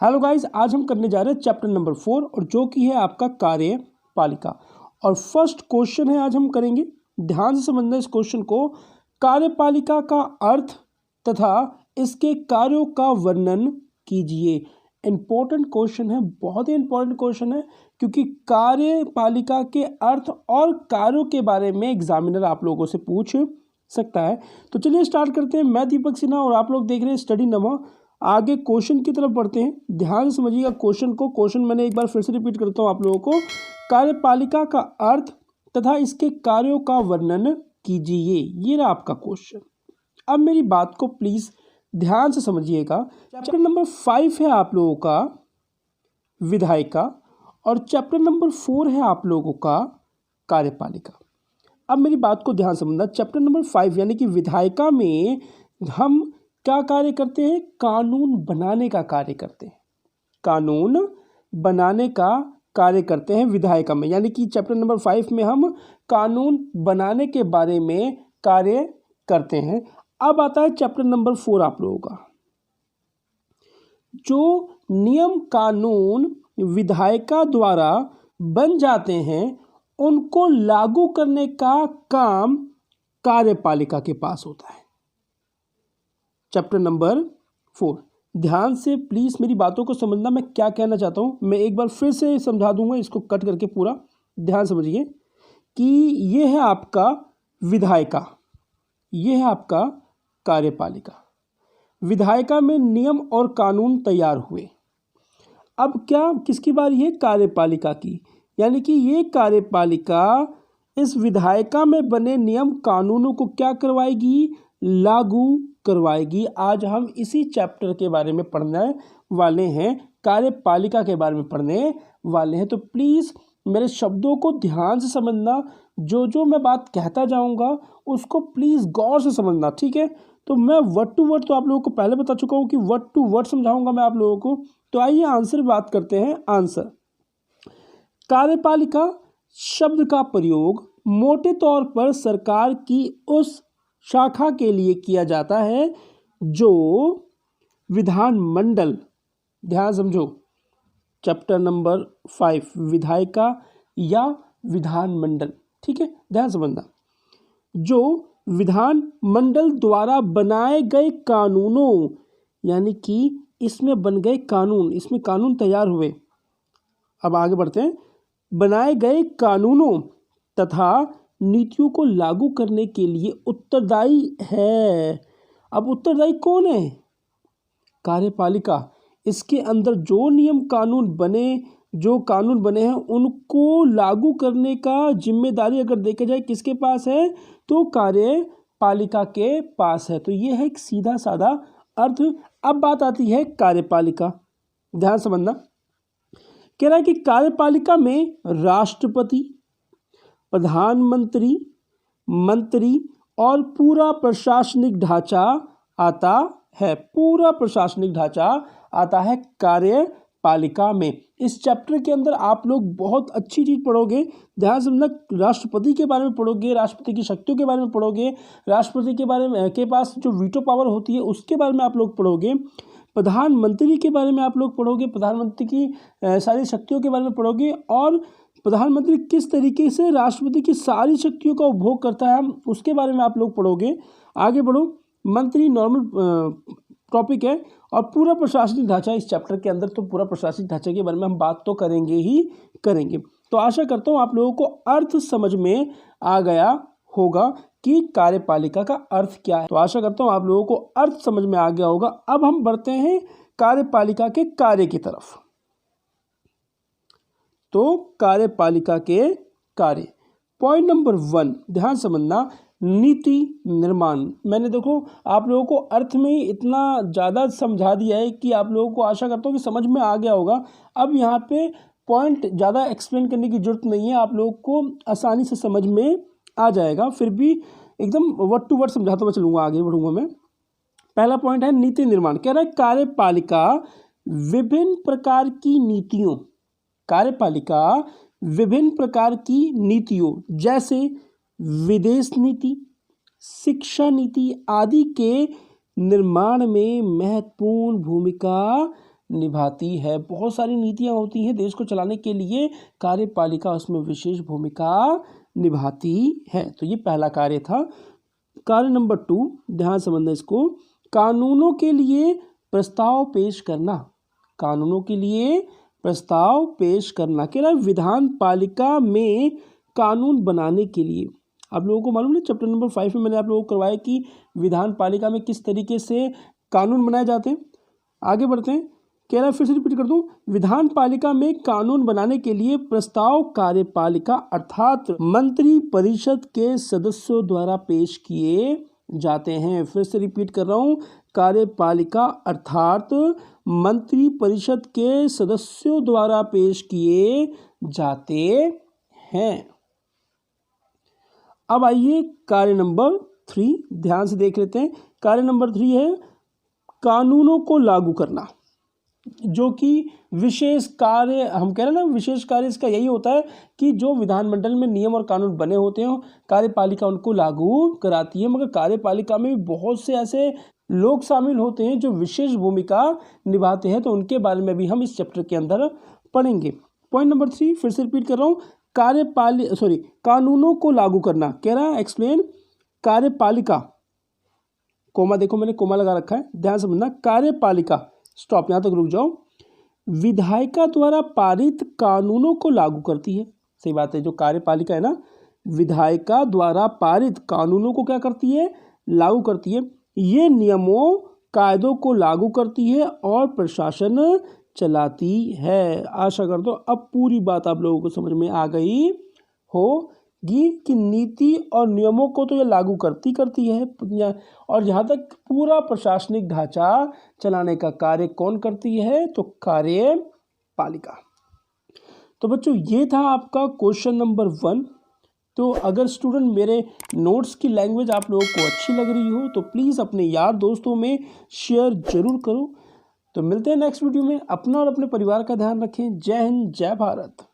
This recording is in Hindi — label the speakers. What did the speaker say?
Speaker 1: हेलो गाइस, आज हम करने जा रहे हैं चैप्टर नंबर 4 और जो कि है आपका कार्यपालिका। और फर्स्ट क्वेश्चन है आज हम करेंगे, ध्यान से समझना इस क्वेश्चन को। कार्यपालिका का अर्थ तथा इसके कार्यों का वर्णन कीजिए। इंपॉर्टेंट क्वेश्चन है, बहुत ही इंपॉर्टेंट क्वेश्चन है, क्योंकि कार्यपालिका के अर्थ और कार्यों के बारे में एग्जामिनर आप लोगों से पूछ सकता है। तो चलिए स्टार्ट करते हैं। मैं दीपक सिन्हा और आप लोग देख रहे हैं स्टडी नमा। आगे क्वेश्चन की तरफ बढ़ते हैं, ध्यान से समझिएगा क्वेश्चन को। क्वेश्चन मैंने एक बार फिर से रिपीट करता हूँ आप लोगों को। कार्यपालिका का अर्थ तथा इसके कार्यों का वर्णन कीजिए, ये रहा आपका क्वेश्चन। अब मेरी बात को प्लीज ध्यान से समझिएगा। चैप्टर नंबर 5 है आप लोगों का विधायिका और चैप्टर नंबर 4 है आप लोगों का कार्यपालिका। अब मेरी बात को ध्यान समझना। चैप्टर नंबर 5 यानी कि विधायिका में हम क्या कार्य करते हैं? कानून बनाने का कार्य करते हैं। कानून बनाने का कार्य करते हैं विधायिका में, यानी कि चैप्टर नंबर 5 में हम कानून बनाने के बारे में कार्य करते हैं। अब आता है चैप्टर नंबर 4 आप लोगों का। जो नियम कानून विधायिका द्वारा बन जाते हैं उनको लागू करने का काम कार्यपालिका के पास होता है। चैप्टर नंबर 4, ध्यान से प्लीज मेरी बातों को समझना, मैं क्या कहना चाहता हूं। मैं एक बार फिर से समझा दूंगा, इसको कट करके पूरा ध्यान समझिए कि ये है आपका विधायिका, ये है आपका कार्यपालिका। विधायिका में नियम और कानून तैयार हुए। अब क्या किसकी बारी है? कार्यपालिका की। यानी कि ये कार्यपालिका इस विधायिका में बने नियम कानूनों को क्या करवाएगी? लागू करवाएगी। आज हम इसी चैप्टर के बारे में पढ़ने वाले हैं, कार्यपालिका के बारे में पढ़ने वाले हैं। तो प्लीज़ मेरे शब्दों को ध्यान से समझना, जो मैं बात कहता जाऊंगा उसको प्लीज़ गौर से समझना, ठीक है? तो मैं वर्ड टू वर्ड तो आप लोगों को पहले बता चुका हूं कि वर्ड टू वर्ड समझाऊंगा मैं आप लोगों को। तो आइए आंसर बात करते हैं। आंसर, कार्यपालिका शब्द का प्रयोग मोटे तौर पर सरकार की उस शाखा के लिए किया जाता है जो विधानमंडल, ध्यान समझो, चैप्टर नंबर 5 विधायिका या विधानमंडल, ठीक है, ध्यान समझना। जो विधानमंडल द्वारा बनाए गए कानूनों, यानी कि इसमें बन गए कानून, इसमें कानून तैयार हुए। अब आगे बढ़ते हैं। बनाए गए कानूनों तथा नीतियों को लागू करने के लिए उत्तरदायी है। अब उत्तरदायी कौन है? कार्यपालिका। इसके अंदर जो नियम कानून बने, जो कानून बने हैं उनको लागू करने का जिम्मेदारी अगर देखा जाए किसके पास है? तो कार्यपालिका के पास है। तो ये है एक सीधा साधा अर्थ। अब बात आती है कार्यपालिका, ध्यान समझना। कह रहा है कि कार्यपालिका में राष्ट्रपति, प्रधानमंत्री, मंत्री और पूरा प्रशासनिक ढांचा आता है। पूरा प्रशासनिक ढांचा आता है कार्यपालिका में। इस चैप्टर के अंदर आप लोग बहुत अच्छी चीज पढ़ोगे, ध्यान समझना। राष्ट्रपति के बारे में पढ़ोगे, राष्ट्रपति की शक्तियों के बारे में पढ़ोगे, राष्ट्रपति के बारे में के पास जो वीटो पावर होती है उसके बारे में आप लोग पढ़ोगे, प्रधानमंत्री के बारे में आप लोग पढ़ोगे, प्रधानमंत्री की सारी शक्तियों के बारे में पढ़ोगे, और प्रधानमंत्री किस तरीके से राष्ट्रपति की सारी शक्तियों का उपभोग करता है उसके बारे में आप लोग पढ़ोगे। आगे बढ़ो। मंत्री नॉर्मल टॉपिक है, और पूरा प्रशासनिक ढांचा इस चैप्टर के अंदर। तो पूरा प्रशासनिक ढांचे के बारे में हम बात तो करेंगे ही करेंगे। तो आशा करता हूँ आप लोगों को अर्थ समझ में आ गया होगा कि कार्यपालिका का अर्थ क्या है। तो आशा करता हूँ आप लोगों को अर्थ समझ में आ गया होगा। अब हम बढ़ते हैं कार्यपालिका के कार्य की तरफ। तो कार्यपालिका के कार्य, पॉइंट नंबर 1 ध्यान समझना, नीति निर्माण। मैंने देखो आप लोगों को अर्थ में ही इतना ज़्यादा समझा दिया है कि आप लोगों को आशा करता हूँ कि समझ में आ गया होगा। अब यहाँ पे पॉइंट ज़्यादा एक्सप्लेन करने की जरूरत नहीं है, आप लोगों को आसानी से समझ में आ जाएगा। फिर भी एकदम वर्ड टू वर्ड समझाता हुआ चलूँगा, आगे बढ़ूँगा मैं। पहला पॉइंट है नीति निर्माण। कह रहा है कार्यपालिका विभिन्न प्रकार की नीतियों, कार्यपालिका विभिन्न प्रकार की नीतियों जैसे विदेश नीति, शिक्षा नीति आदि के निर्माण में महत्वपूर्ण भूमिका निभाती है। बहुत सारी नीतियाँ होती हैं देश को चलाने के लिए, कार्यपालिका उसमें विशेष भूमिका निभाती है। तो ये पहला कार्य था। कार्य नंबर 2, ध्यान से समझना इसको, कानूनों के लिए प्रस्ताव पेश करना। कानूनों के लिए प्रस्ताव पेश करना कह रहा है विधान पालिका में कानून बनाने के लिए। आप लोगों को मालूम है चैप्टर नंबर 5 में मैंने आप लोगों को करवाया कि विधान पालिका में किस तरीके से कानून बनाए जाते हैं। आगे बढ़ते हैं, कह रहा है फिर से रिपीट कर दूं, विधान पालिका में कानून बनाने के लिए प्रस्ताव कार्यपालिका अर्थात मंत्री परिषद के सदस्यों द्वारा पेश किए जाते हैं। फिर से रिपीट कर रहा हूं, कार्यपालिका अर्थात मंत्री परिषद के सदस्यों द्वारा पेश किए जाते हैं। अब आइए कार्य नंबर 3, ध्यान से देख लेते हैं। कार्य नंबर 3 है कानूनों को लागू करना, जो कि विशेष कार्य हम कह रहे हैं ना, विशेष कार्य इसका यही होता है कि जो विधानमंडल में नियम और कानून बने होते हैं कार्यपालिका उनको लागू कराती है। मगर कार्यपालिका में भी बहुत से ऐसे लोग शामिल होते हैं जो विशेष भूमिका निभाते हैं, तो उनके बारे में भी हम इस चैप्टर के अंदर पढ़ेंगे। पॉइंट नंबर 3 फिर से रिपीट कर रहा हूँ, कानूनों को लागू करना कह रहा है एक्सप्लेन कार्यपालिका, कोमा देखो मैंने कोमा लगा रखा है, ध्यान से समझना, कार्यपालिका स्टॉप, यहाँ तक रुक जाओ, विधायिका द्वारा पारित कानूनों को लागू करती है। सही बात है, जो कार्यपालिका है ना, विधायिका द्वारा पारित कानूनों को क्या करती है, लागू करती है। ये नियमों कायदों को लागू करती है और प्रशासन चलाती है। आशा करता हूं अब पूरी बात आप लोगों को समझ में आ गई होगी कि नीति और नियमों को तो ये लागू करती है, और जहाँ तक पूरा प्रशासनिक ढांचा चलाने का कार्य कौन करती है, तो कार्यपालिका। तो बच्चों ये था आपका क्वेश्चन नंबर 1। तो अगर स्टूडेंट मेरे नोट्स की लैंग्वेज आप लोगों को अच्छी लग रही हो तो प्लीज़ अपने यार दोस्तों में शेयर जरूर करो। तो मिलते हैं नेक्स्ट वीडियो में। अपना और अपने परिवार का ध्यान रखें। जय हिंद, जय भारत।